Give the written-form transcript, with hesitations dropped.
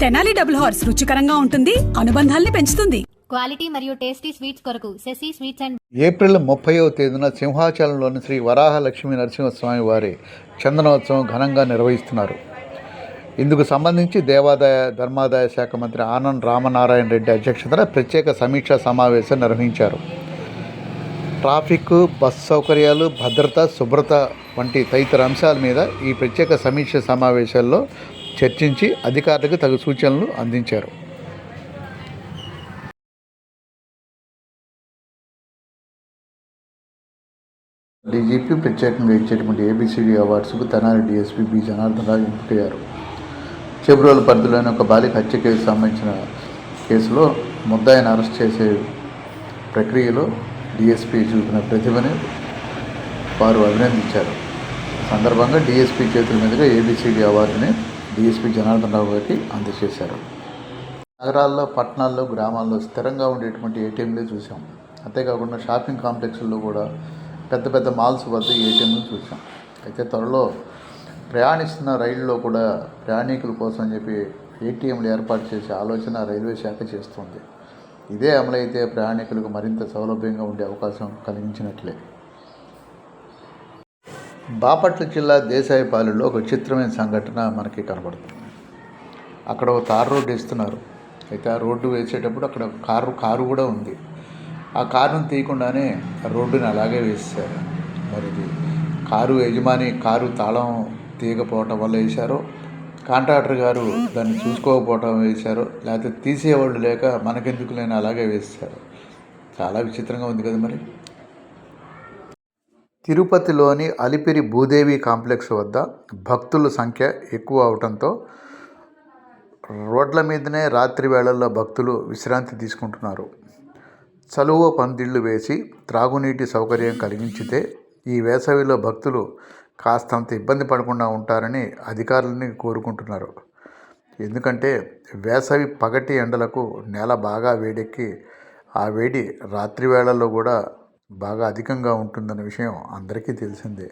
Tenali double horse రుచికరంగా ఉంటుంది, అనుబంధాల్ని పెంచుతుంది. క్వాలిటీ మరియు టేస్టీ స్వీట్స్ కొరకు శశి స్వీట్స్ అండ్ ఏప్రిల్ 30వ తేదీన సింహాచలంలోని శ్రీ వరాహ లక్ష్మీ నరసింహస్వామి వారి చందనోత్సవం ఘనంగా నిర్వహిస్తున్నారు. ఇందుకు సంబంధించి దేవాదాయ ధర్మాదాయ శాఖ మంత్రి ఆనం రామనారాయణ రెడ్డి అధ్యక్షతన ప్రత్యేక సమీక్షా సమావేశం నిర్వహించారు. ట్రాఫిక్, బస్ సౌకర్యాలు, భద్రత, శుభ్రత వంటి తదితర అంశాల మీద ఈ ప్రత్యేక సమీక్ష సమావేశాల్లో చర్చించి అధికారులకు తగు సూచనలు అందించారు. డీజీపీ ప్రత్యేకంగా ఇచ్చేటువంటి ఏబిసిడి అవార్డ్స్కు తెనాలి డీఎస్పీ బి జనార్దన్ రావు ఎంపికయ్యారు. చెబ్రోలు పరిధిలోని ఒక బాలిక హత్య కేసు సంబంధించిన కేసులో ముద్దాయిని అరెస్ట్ చేసే ప్రక్రియలో డీఎస్పీ చూపిన ప్రతిభని వారు అభినందించారు. సందర్భంగా డీఎస్పీ చేతుల మీదుగా ఏబిసిడి అవార్డుని డీఎస్పీ జనార్దన్ రావు గారికి అందజేశారు. నగరాల్లో, పట్టణాల్లో, గ్రామాల్లో స్థిరంగా ఉండేటువంటి ఏటీఎంలే చూసాం. అంతేకాకుండా షాపింగ్ కాంప్లెక్స్ల్లో కూడా పెద్ద పెద్ద మాల్స్ వద్ద ఏటీఎంలు చూసాం. అయితే త్వరలో ప్రయాణిస్తున్న రైళ్ళలో కూడా ప్రయాణికుల కోసం చెప్పి ఏటీఎంలు ఏర్పాటు చేసే ఆలోచన రైల్వే శాఖ చేస్తుంది. ఇదే అమలైతే ప్రయాణికులకు మరింత సౌలభ్యంగా ఉండే అవకాశం కలిగించినట్లే. బాపట్ల జిల్లా దేశాయిపాలెంలో ఒక చిత్రమైన సంఘటన మనకి కనబడుతుంది. అక్కడ ఒక తార్ రోడ్డు వేస్తున్నారు. అయితే ఆ రోడ్డు వేసేటప్పుడు అక్కడ కారు కూడా ఉంది. ఆ కారును తీయకుండానే రోడ్డుని అలాగే వేసేశారు. మరి ఇది కారు యజమాని కారు తాళం తీయకపోవటం వల్ల వేశారో, కాంట్రాక్టర్ గారు దాన్ని చూసుకోకపోవటం వేశారో, లేకపోతే తీసేవాళ్ళు లేక మనకెందుకు లేని అలాగే వేశారు. చాలా విచిత్రంగా ఉంది కదా. మరి తిరుపతిలోని అలిపిరి భూదేవి కాంప్లెక్స్ వద్ద భక్తుల సంఖ్య ఎక్కువ అవడంతో రోడ్ల మీదనే రాత్రి వేళల్లో భక్తులు విశ్రాంతి తీసుకుంటున్నారు. చలువ పందిళ్లు వేసి త్రాగునీటి సౌకర్యం కలిగించితే ఈ వేసవిలో భక్తులు కాస్తంత ఇబ్బంది పడకుండా ఉంటారని అధికారులని కోరుకుంటున్నారు. ఎందుకంటే వేసవి పగటి ఎండలకు నేల బాగా వేడెక్కి ఆ వేడి రాత్రి వేళల్లో కూడా బాగా అధికంగా ఉంటుందన్న విషయం అందరికీ తెలిసిందే.